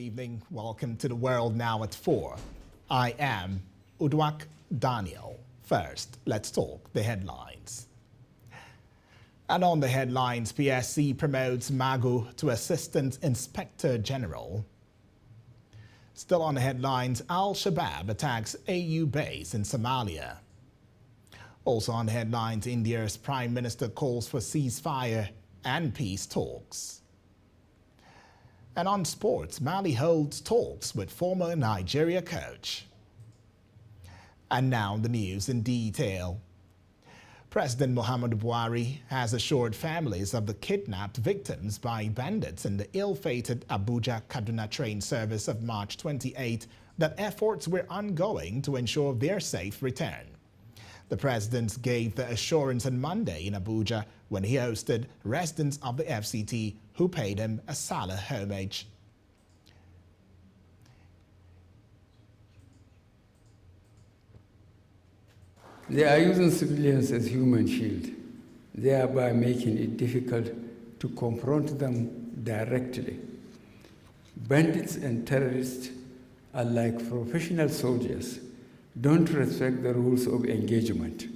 evening. Welcome to the World Now at 4. I am Udwak Daniel. First, let's talk the headlines. And on the headlines, PSC promotes Magu to Assistant Inspector General. Still on the headlines, Al-Shabaab attacks AU base in Somalia. Also on the headlines, India's Prime Minister calls for ceasefire and peace talks. And on sports, Mali holds talks with former Nigeria coach. And now the news in detail. President Muhammadu Buhari has assured families of the kidnapped victims by bandits in the ill-fated Abuja-Kaduna train service of March 28 that efforts were ongoing to ensure their safe return. The president gave the assurance on Monday in Abuja when he hosted residents of the FCT who paid him a Salah homage. They are using civilians as human shield, thereby making it difficult to confront them directly. Bandits and terrorists are like professional soldiers, don't respect the rules of engagement.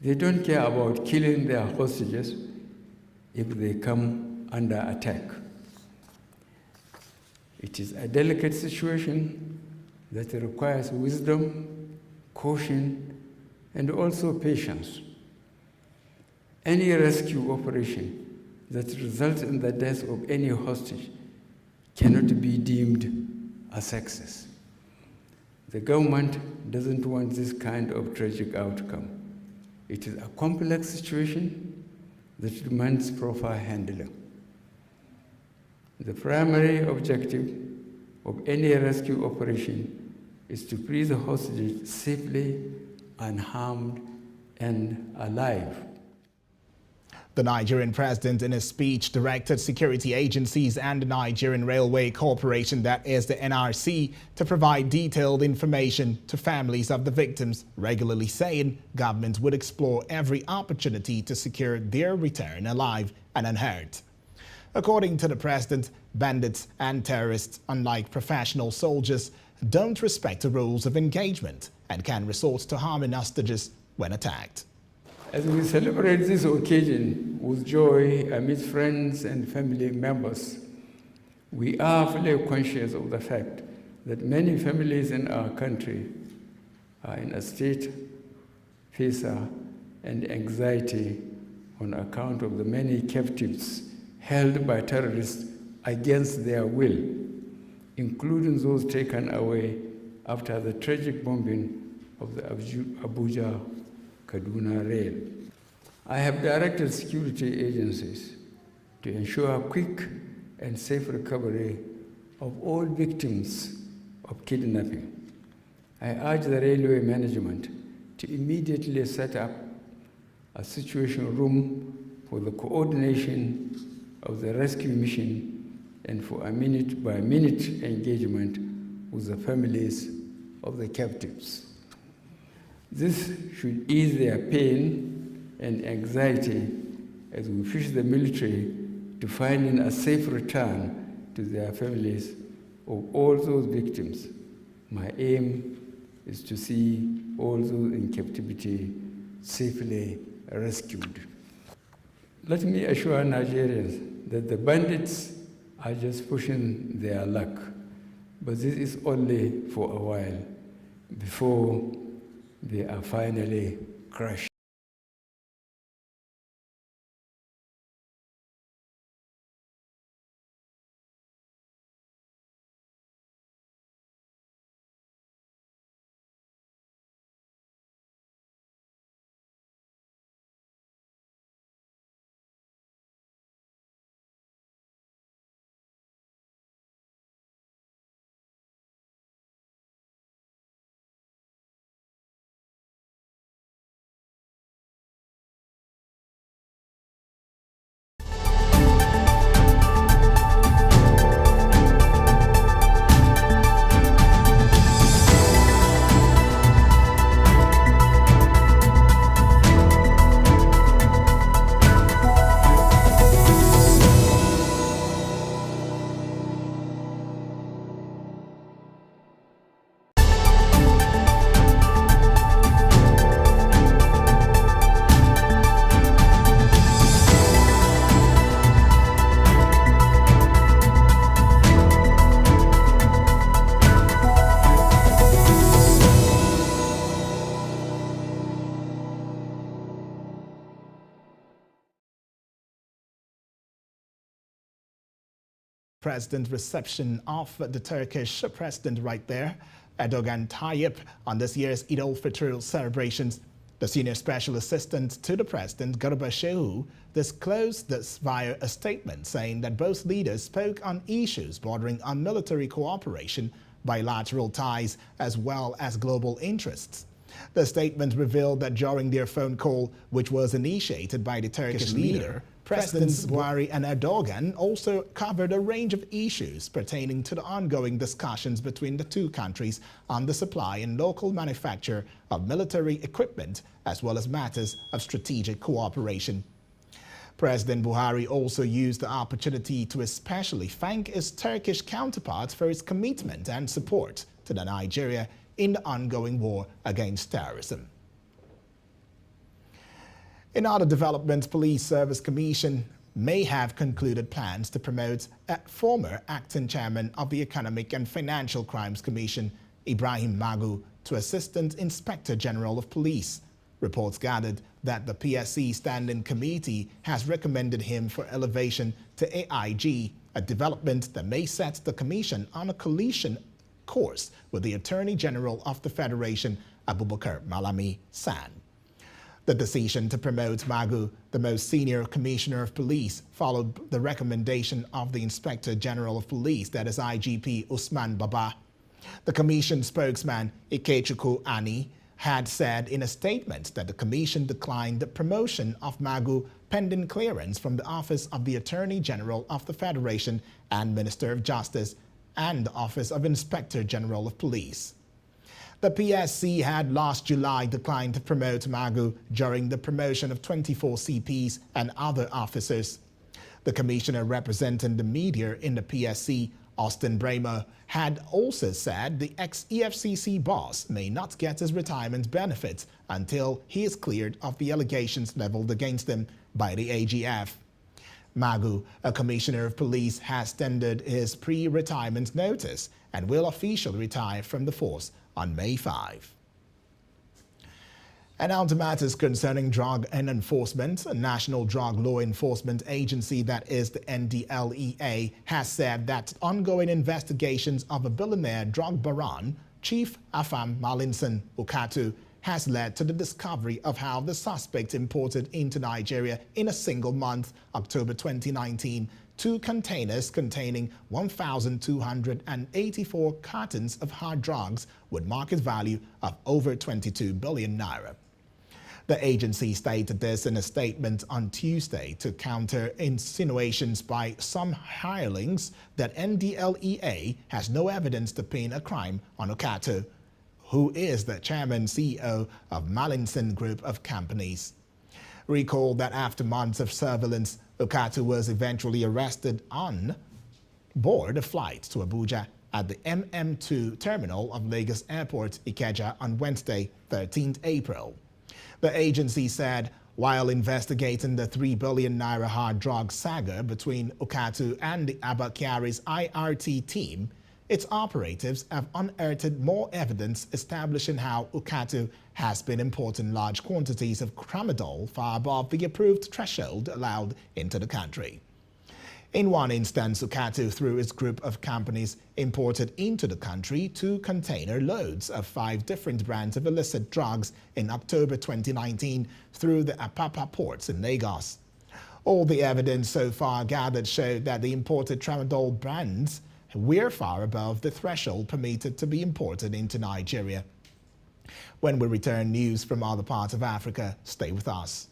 They don't care about killing their hostages if they come under attack. It is a delicate situation that requires wisdom, caution, and also patience. Any rescue operation that results in the death of any hostage cannot be deemed a success. The government doesn't want this kind of tragic outcome. It is a complex situation that demands proper handling. The primary objective of any rescue operation is to free the hostages safely, unharmed, and alive. The Nigerian president in his speech directed security agencies and the Nigerian Railway Corporation, that is the NRC, to provide detailed information to families of the victims, regularly saying government would explore every opportunity to secure their return alive and unhurt. According to the president, bandits and terrorists, unlike professional soldiers, don't respect the rules of engagement and can resort to harming hostages when attacked. As we celebrate this occasion with joy amidst friends and family members, we are fully conscious of the fact that many families in our country are in a state of fear and anxiety on account of the many captives held by terrorists against their will, including those taken away after the tragic bombing of the Abuja-Kaduna rail. I have directed security agencies to ensure quick and safe recovery of all victims of kidnapping. I urge the railway management to immediately set up a situation room for the coordination of the rescue mission and for a minute-by-minute engagement with the families of the captives. This should ease their pain and anxiety as we push the military to finding a safe return to their families of all those victims. My aim is to see all those in captivity safely rescued. Let me assure Nigerians that the bandits are just pushing their luck, but this is only for a while before they are finally crushed. President's reception of the Turkish president right there, Erdogan Tayyip, on this year's Eid al-Fitr celebrations. The senior special assistant to the president, Garba Shehu, disclosed this via a statement saying that both leaders spoke on issues bordering on military cooperation, bilateral ties, as well as global interests. The statement revealed that during their phone call, which was initiated by the Turkish leader, Presidents Buhari and Erdogan also covered a range of issues pertaining to the ongoing discussions between the two countries on the supply and local manufacture of military equipment, as well as matters of strategic cooperation. President Buhari also used the opportunity to especially thank his Turkish counterpart for his commitment and support to Nigeria in the ongoing war against terrorism. In other developments, Police Service Commission may have concluded plans to promote a former acting chairman of the Economic and Financial Crimes Commission, Ibrahim Magu, to Assistant Inspector General of Police. Reports gathered that the PSC Standing Committee has recommended him for elevation to AIG, a development that may set the Commission on a collision course with the Attorney General of the Federation, Abubakar Malami San. The decision to promote Magu, the most senior commissioner of police, followed the recommendation of the Inspector General of Police, that is IGP Usman Baba. The commission spokesman, Ikechukwu Ani, had said in a statement that the commission declined the promotion of Magu pending clearance from the Office of the Attorney General of the Federation and Minister of Justice and the Office of Inspector General of Police. The PSC had last July declined to promote Magu during the promotion of 24 CPs and other officers. The commissioner representing the media in the PSC, Austin Bramer, had also said the ex-EFCC boss may not get his retirement benefits until he is cleared of the allegations leveled against him by the AGF. Magu, a commissioner of police, has tendered his pre-retirement notice and will officially retire from the force on May 5. And now to matters concerning drug and enforcement. A National Drug Law Enforcement Agency, that is the NDLEA, has said that ongoing investigations of a billionaire drug baron, Chief Afam Malinson Ukatu, has led to the discovery of how the suspect imported into Nigeria in a single month, October 2019, 2 containers containing 1,284 cartons of hard drugs with market value of over 22 billion naira. The agency stated this in a statement on Tuesday to counter insinuations by some hirelings that NDLEA has no evidence to pin a crime on Ukatu, who is the chairman CEO of Malinson Group of Companies. Recall that after months of surveillance, Ukatu was eventually arrested on board a flight to Abuja at the MM2 terminal of Lagos Airport, Ikeja, on Wednesday, 13th April. The agency said while investigating the 3 billion naira hard drug saga between Ukatu and the Abba Kyari's IRT team, its operatives have unearthed more evidence establishing how Ukatu has been importing large quantities of tramadol far above the approved threshold allowed into the country. In one instance, Ukatu, through its group of companies, imported into the country 2 container loads of 5 different brands of illicit drugs in October 2019 through the Apapa ports in Lagos. All the evidence so far gathered showed that the imported tramadol brands were far above the threshold permitted to be imported into Nigeria. When we return, news from other parts of Africa. Stay with us.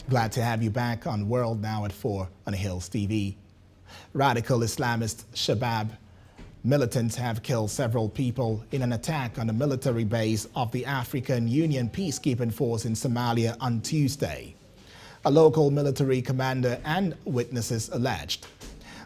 Glad to have you back on World Now at 4 on Hills TV. Radical Islamist Shabab militants have killed several people in an attack on a military base of the African Union Peacekeeping Force in Somalia on Tuesday. A local military commander and witnesses alleged.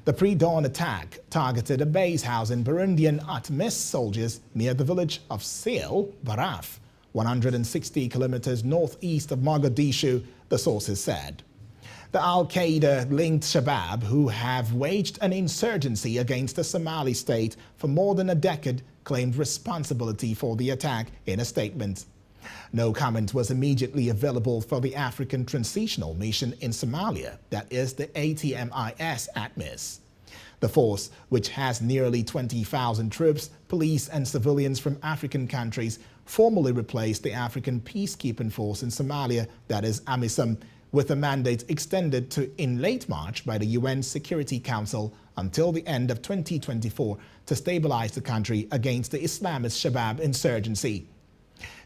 The pre-dawn attack targeted a base housing Burundian ATMIS soldiers near the village of Sale Baraf, 160 kilometers northeast of Mogadishu, the sources said. The Al-Qaeda-linked Shabab, who have waged an insurgency against the Somali state for more than a decade, claimed responsibility for the attack in a statement. No comment was immediately available for the African Transitional Mission in Somalia, that is the ATMIS ATMIS. The force, which has nearly 20,000 troops, police and civilians from African countries, formally replaced the African Peacekeeping Force in Somalia, that is AMISOM, with a mandate extended in late March by the UN Security Council until the end of 2024 to stabilize the country against the Islamist Shabab insurgency.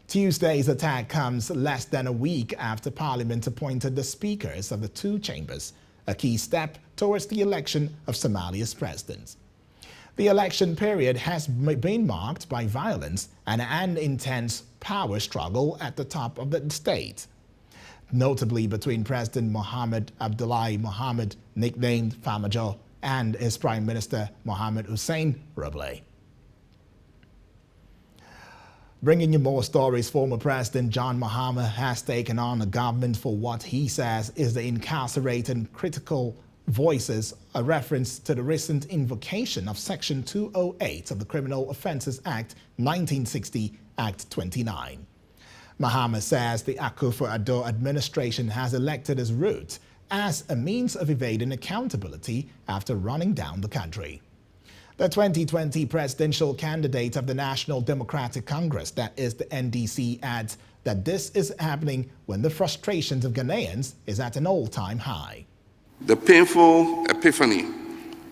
Tuesday's attack comes less than a week after Parliament appointed the speakers of the two chambers, a key step towards the election of Somalia's president. The election period has been marked by violence and an intense power struggle at the top of the state, notably between President Mohamed Abdullahi Mohamed, nicknamed Farmajo, and his Prime Minister Mohamed Hussein Roble. Bringing you more stories, former President John Mahama has taken on the government for what he says is the incarcerated critical voices, a reference to the recent invocation of Section 208 of the Criminal Offences Act 1960, Act 29. Mahama says the Akufo-Addo administration has elected his route as a means of evading accountability after running down the country. The 2020 presidential candidate of the National Democratic Congress, that is the NDC, adds that this is happening when the frustrations of Ghanaians is at an all-time high. The painful epiphany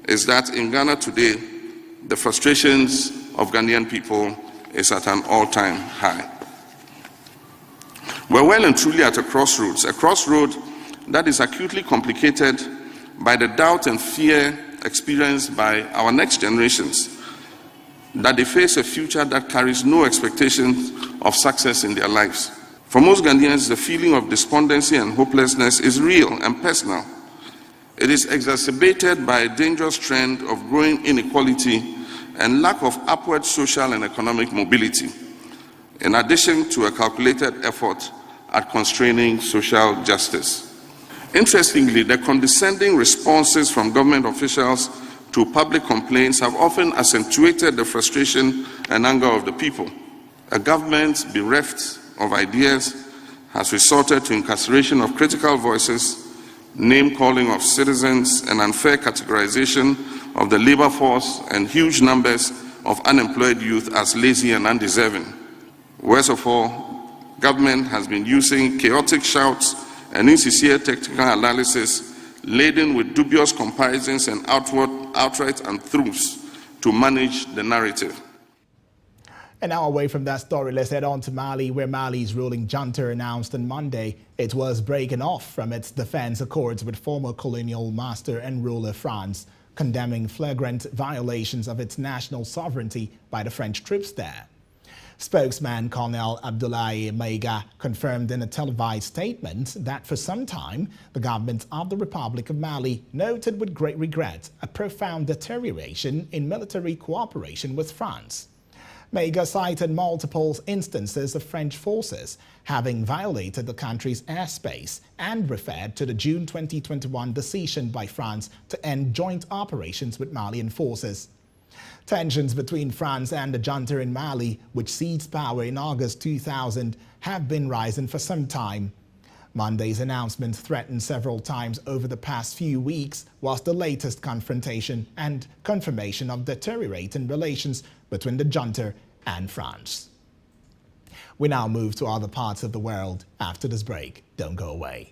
is that in Ghana today, the frustrations of Ghanaian people is at an all-time high. We're well and truly at a crossroad that is acutely complicated by the doubt and fear experienced by our next generations, that they face a future that carries no expectations of success in their lives. For most Ghanaians, the feeling of despondency and hopelessness is real and personal. It is exacerbated by a dangerous trend of growing inequality and lack of upward social and economic mobility, in addition to a calculated effort at constraining social justice. Interestingly, the condescending responses from government officials to public complaints have often accentuated the frustration and anger of the people. A government bereft of ideas has resorted to incarceration of critical voices, name-calling of citizens, and unfair categorization of the labor force and huge numbers of unemployed youth as lazy and undeserving. Worst of all, government has been using chaotic shouts and insincere technical analysis laden with dubious comparisons and outright untruths to manage the narrative. And now away from that story, let's head on to Mali, where Mali's ruling junta announced on Monday it was breaking off from its defense accords with former colonial master and ruler France, condemning flagrant violations of its national sovereignty by the French troops there. Spokesman Colonel Abdoulaye Maiga confirmed in a televised statement that for some time, the government of the Republic of Mali noted with great regret a profound deterioration in military cooperation with France. Maiga cited multiple instances of French forces having violated the country's airspace and referred to the June 2021 decision by France to end joint operations with Malian forces. Tensions between France and the junta in Mali, which seized power in August 2000, have been rising for some time. Monday's announcement threatened several times over the past few weeks was the latest confrontation and confirmation of deteriorating relations between the junta and France. We now move to other parts of the world after this break. Don't go away.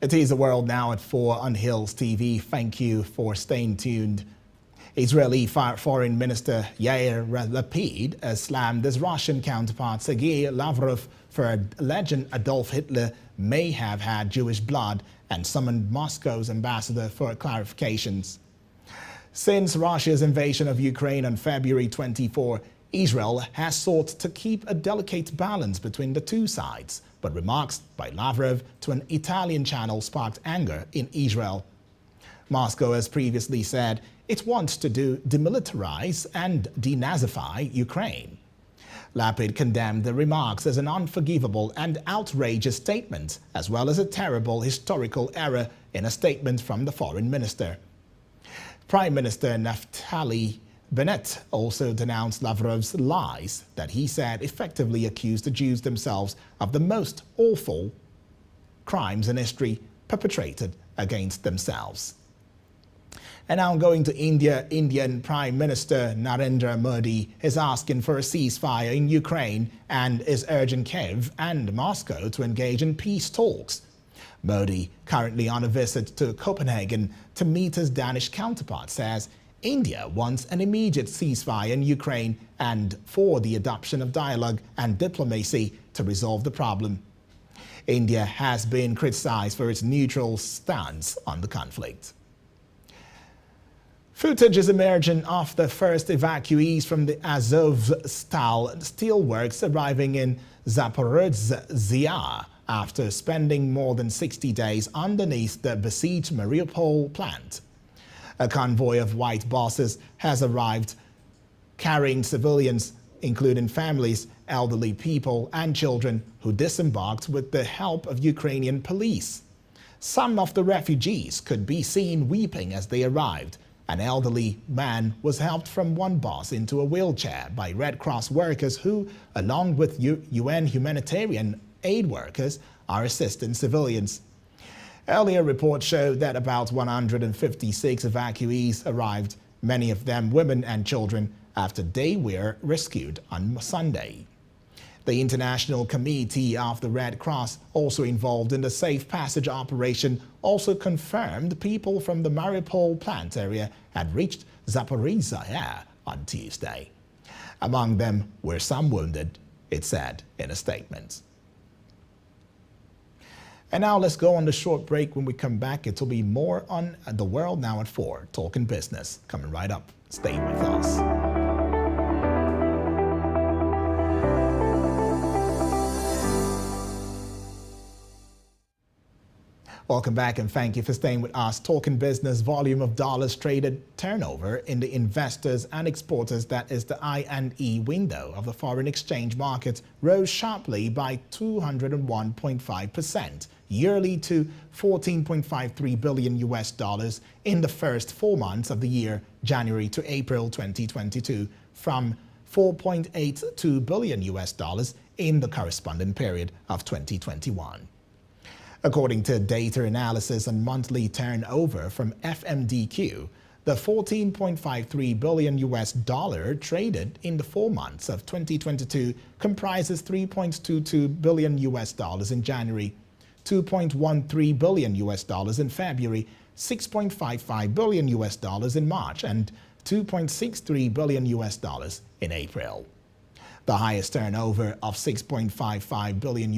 It is the world now at 4 on Hills TV. Thank you for staying tuned. Israeli Foreign Minister Yair Lapid has slammed his Russian counterpart Sergei Lavrov for alleging Adolf Hitler may have had Jewish blood and summoned Moscow's ambassador for clarifications. Since Russia's invasion of Ukraine on February 24, Israel has sought to keep a delicate balance between the two sides, but remarks by Lavrov to an Italian channel sparked anger in Israel. Moscow has previously said it wants to demilitarize and denazify Ukraine. Lapid condemned the remarks as an unforgivable and outrageous statement, as well as a terrible historical error in a statement from the foreign minister. Prime Minister Naftali Bennett also denounced Lavrov's lies that he said effectively accused the Jews themselves of the most awful crimes in history perpetrated against themselves. And now going to India, Indian Prime Minister Narendra Modi is asking for a ceasefire in Ukraine and is urging Kiev and Moscow to engage in peace talks. Modi, currently on a visit to Copenhagen to meet his Danish counterpart, says India wants an immediate ceasefire in Ukraine and for the adoption of dialogue and diplomacy to resolve the problem. India has been criticized for its neutral stance on the conflict. Footage is emerging of the first evacuees from the Azovstal steelworks arriving in Zaporizhzhia after spending more than 60 days underneath the besieged Mariupol plant. A convoy of white buses has arrived carrying civilians, including families, elderly people and children who disembarked with the help of Ukrainian police. Some of the refugees could be seen weeping as they arrived. An elderly man was helped from one bus into a wheelchair by Red Cross workers who, along with UN humanitarian aid workers, are assisting civilians. Earlier reports showed that about 156 evacuees arrived, many of them women and children, after they were rescued on Sunday. The International Committee of the Red Cross, also involved in the Safe Passage operation, also confirmed people from the Mariupol plant area had reached Zaporizhzhia on Tuesday. Among them were some wounded, it said in a statement. And now let's go on the short break. When we come back, it will be more on The World Now at 4, Talking Business. Coming right up. Stay with us. Welcome back and thank you for staying with us. Talking Business, volume of dollars traded, turnover in the investors and exporters, that is the I&E window of the foreign exchange market, rose sharply by 201.5% yearly to $14.53 billion in the first 4 months of the year, January to April 2022, from $4.82 billion in the corresponding period of 2021. According to data analysis on monthly turnover from FMDQ, the $14.53 billion traded in the 4 months of 2022 comprises $3.22 billion in January, $2.13 billion in February, $6.55 billion in March, and $2.63 billion in April. The highest turnover of $6.55 billion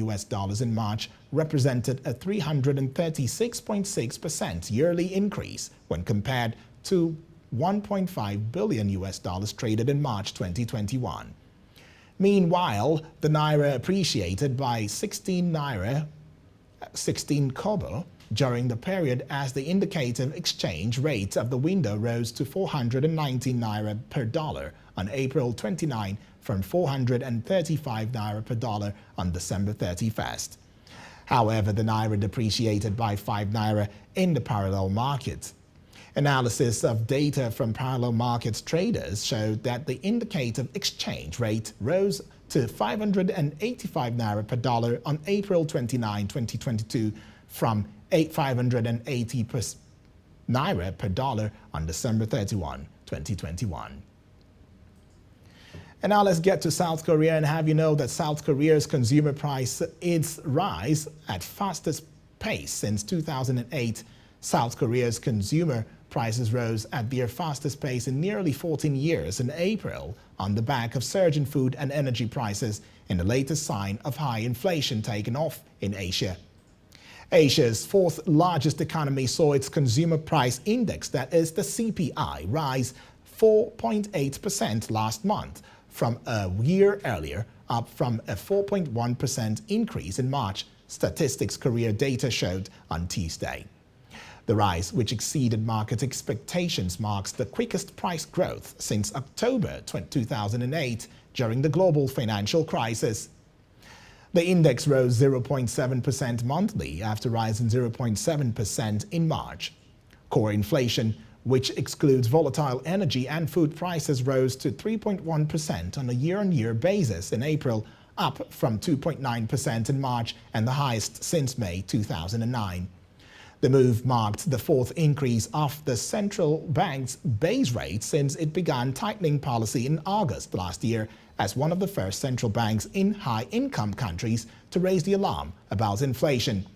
in March represented a 336.6% yearly increase when compared to $1.5 billion traded in March 2021. Meanwhile, the Naira appreciated by 16 kobo during the period as the indicative exchange rate of the window rose to 419 Naira per dollar on April 29 from 435 Naira per dollar on December 31st. However, the Naira depreciated by 5 Naira in the parallel market. Analysis of data from parallel markets traders showed that the indicative exchange rate rose to 585 Naira per dollar on April 29, 2022 from 580 Naira per dollar on December 31, 2021. And now let's get to South Korea and have you know that South Korea's consumer price is rise at fastest pace since 2008. South Korea's consumer prices rose at their fastest pace in nearly 14 years in April on the back of surging food and energy prices in the latest sign of high inflation taking off in Asia. Asia's fourth largest economy saw its consumer price index, that is the CPI, rise 4.8% last month from a year earlier, up from a 4.1% increase in March, Statistics Korea data showed on Tuesday. The rise, which exceeded market expectations, marks the quickest price growth since October 2008 during the global financial crisis. The index rose 0.7% monthly after rising 0.7% in March. Core inflation, which excludes volatile energy and food prices, rose to 3.1% on a year-on-year basis in April, up from 2.9% in March and the highest since May 2009. The move marked the fourth increase of the central bank's base rate since it began tightening policy in August last year, as one of the first central banks in high-income countries to raise the alarm about inflation.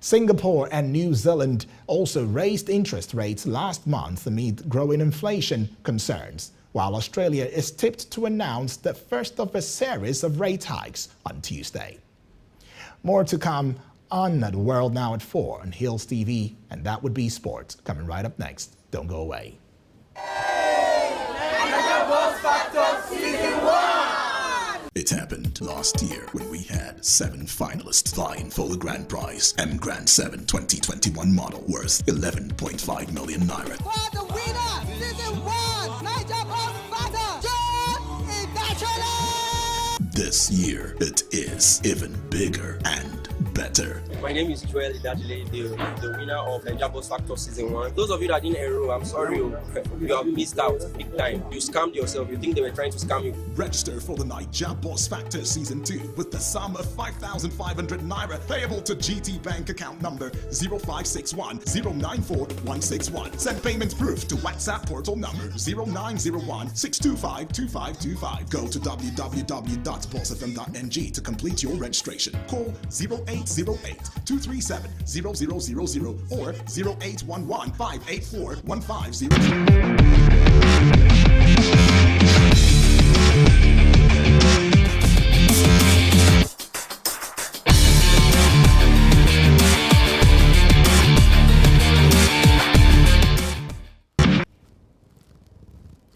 Singapore and New Zealand also raised interest rates last month amid growing inflation concerns, while Australia is tipped to announce the first of a series of rate hikes on Tuesday. More to come on The World Now at 4 on Hills TV, and that would be sports coming right up next. Don't go away. It happened last year when we had 7 finalists vying for the grand prize, M Grand 7 2021 model worth 11.5 million naira. For the winner, season 1, Niger Boss Factor, John Ibachole! This year, it is even bigger and better. My name is Joel Idadile, the winner of Niger Boss Factor Season 1. Those of you that didn't enroll, I'm sorry, you have missed out big time. You scammed yourself. You think they were trying to scam you. Register for the Niger Boss Factor Season 2 with the sum of 5,500 naira payable to GT Bank account number 0561 094 161. Send payment proof to WhatsApp portal number 0901 625 2525. Go to www.bossfm.ng to complete your registration. Call 0808 237 0000 or 0811 584 1550.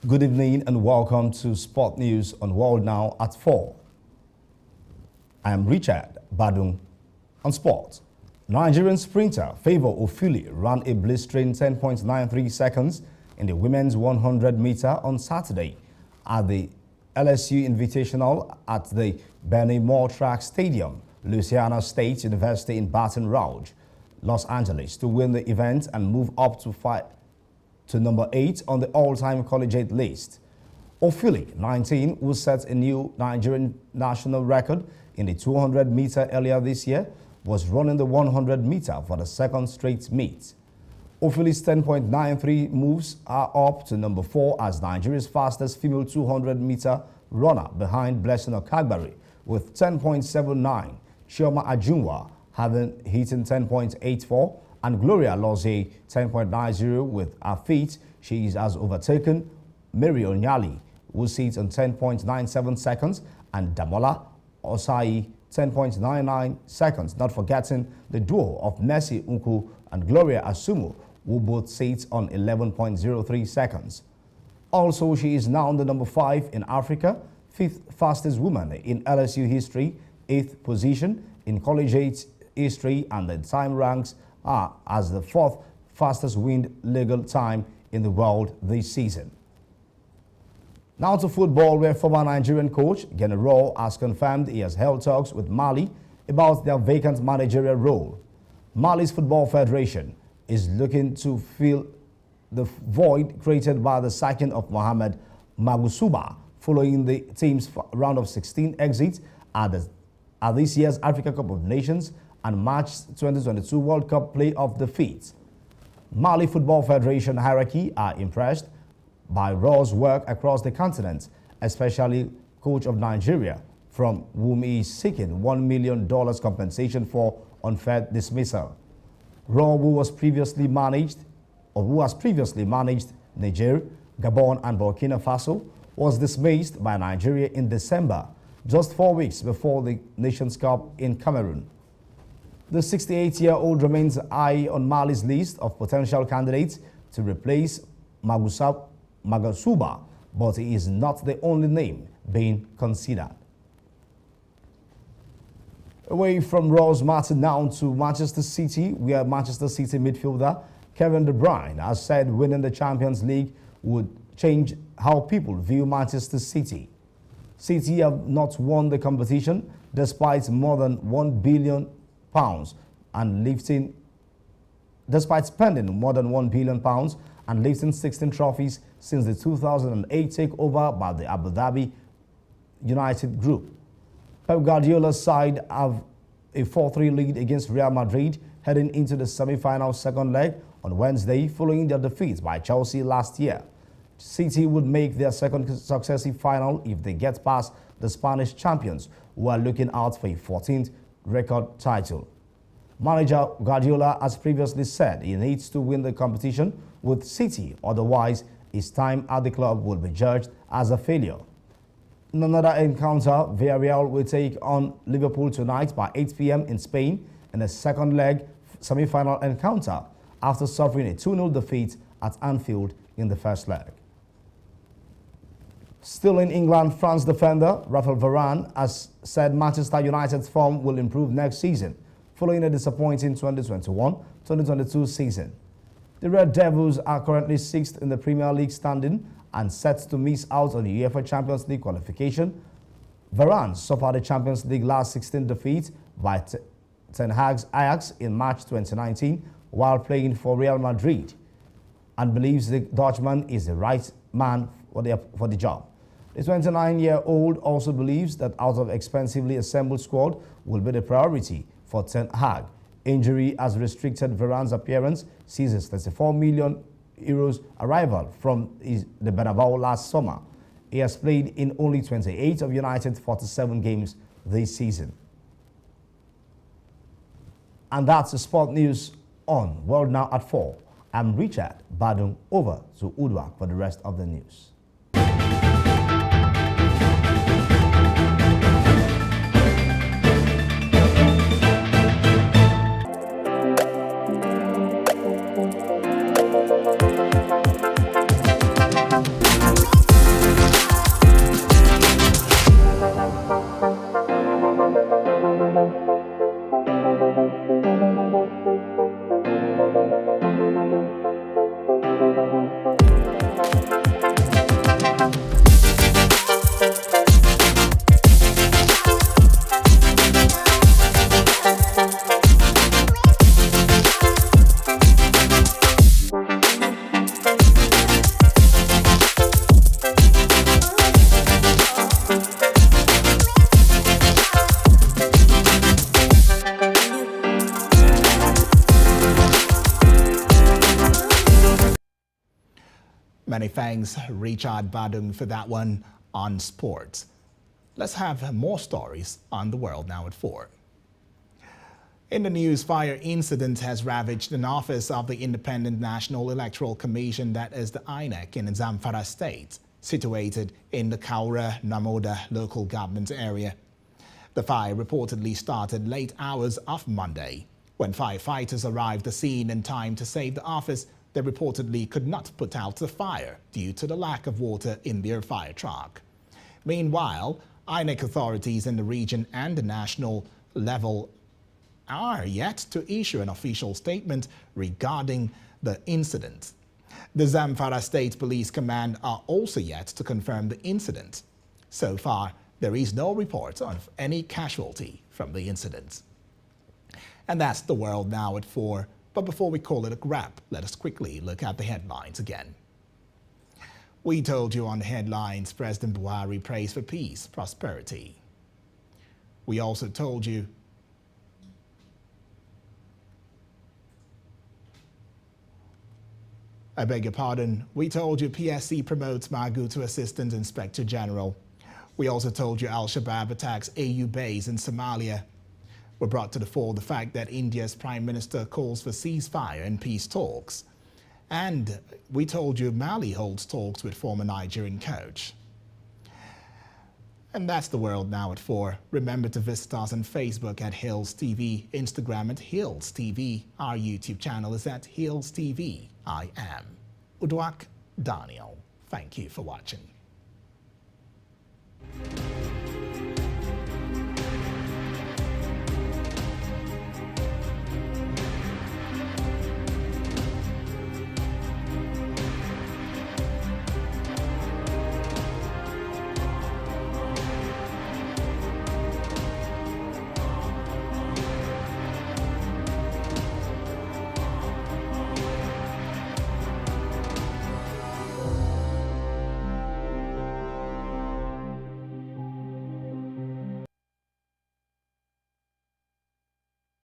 Good evening and welcome to Sport News on World Now at 4. I am Richard Badung. On sport, Nigerian sprinter Favour Ofili ran a blistering 10.93 seconds in the women's 100 meter on Saturday at the LSU Invitational at the Benny Moore Track Stadium, Louisiana State University in Baton Rouge, Los Angeles, to win the event and move up to number 8 on the all-time collegiate list. Ofili, 19, who set a new Nigerian national record in the 200 meter earlier this year, was running the 100 meter for the second straight meet. Ofili's 10.93 moves are up to number 4 as Nigeria's fastest female 200 meter runner, behind Blessing Okagbari with 10.79, Chioma Ajunwa having hitting 10.84, and Gloria Lozie 10.90 with her feet. She has overtaken Mary Onyali, who sits on 10.97 seconds, and Damola Osai 10.99 seconds, not forgetting the duo of Mercy Unku and Gloria Asumu, who both sit on 11.03 seconds. Also, she is now the number 5 in Africa, 5th fastest woman in LSU history, 8th position in collegiate history, and the time ranks as the 4th fastest wind legal time in the world this season. Now to football, where former Nigerian coach Gene Raw has confirmed he has held talks with Mali about their vacant managerial role. Mali's Football Federation is looking to fill the void created by the sacking of Mohamed Magusuba following the team's round of 16 exit at this year's Africa Cup of Nations and March 2022 World Cup playoff defeat. Mali Football Federation hierarchy are impressed by Raw's work across the continent, especially coach of Nigeria, from whom he is seeking $1 million compensation for unfair dismissal. Raw, who has previously managed Niger, Gabon and Burkina Faso, was dismissed by Nigeria in December, just 4 weeks before the Nations Cup in Cameroon. The 68-year-old remains high on Mali's list of potential candidates to replace Magasuba, but he is not the only name being considered. Away from Ross Martin now to Manchester City, where Manchester City midfielder Kevin De Bruyne has said winning the Champions League would change how people view Manchester City. City have not won the competition despite more than £1 billion and despite spending more than £1 billion and lifting 16 trophies since the 2008 takeover by the Abu Dhabi United Group. Pep Guardiola's side have a 4-3 lead against Real Madrid heading into the semi-final second leg on Wednesday following their defeat by Chelsea last year. City would make their second successive final if they get past the Spanish champions, who are looking out for a 14th record title. Manager Guardiola has previously said he needs to win the competition with City, otherwise his time at the club will be judged as a failure. In another encounter, Villarreal will take on Liverpool tonight by 8 p.m. in Spain in a second leg semi-final encounter after suffering a 2-0 defeat at Anfield in the first leg. Still in England, France defender Raphael Varane has said Manchester United's form will improve next season following a disappointing 2021-2022 season. The Red Devils are currently 6th in the Premier League standing and set to miss out on the UEFA Champions League qualification. Varane suffered a Champions League last 16 defeat by Ten Hag's Ajax in March 2019 while playing for Real Madrid, and believes the Dutchman is the right man for the job. The 29-year-old also believes that out of expensively assembled squad will be the priority for Ten Hag. Injury has restricted Varane's appearance since his €34 million arrival from the Bernabeu last summer. He has played in only 28 of United's 47 games this season. And that's the sport news on World Now at 4. I'm Richard Badung. Over to Udwak for the rest of the news. Many thanks, Richard Badung, for that one on sports. Let's have more stories on the World Now at 4. In the news, fire incident has ravaged an office of the Independent National Electoral Commission, that is the INEC, in Zamfara State, situated in the Kaura Namoda local government area. The fire reportedly started late hours of Monday. When firefighters arrived at the scene in time to save the office, they reportedly could not put out the fire due to the lack of water in their fire truck. Meanwhile, INEC authorities in the region and the national level are yet to issue an official statement regarding the incident. The Zamfara State Police Command are also yet to confirm the incident. So far, there is no report of any casualty from the incident. And that's the World Now at 4. But before we call it a wrap, let us quickly look at the headlines again. We told you on the headlines, President Buhari prays for peace, prosperity. We also told you I beg your pardon. We told you PSC promotes Magu to Assistant Inspector General. We also told you Al-Shabaab attacks AU base in Somalia. We brought to the fore the fact that India's Prime Minister calls for ceasefire and peace talks. And we told you Mali holds talks with former Nigerian coach. And that's the world now at 4. Remember to visit us on Facebook at Hills TV, Instagram at Hills TV. Our YouTube channel is at Hills TV. I am Uduak Daniel. Thank you for watching.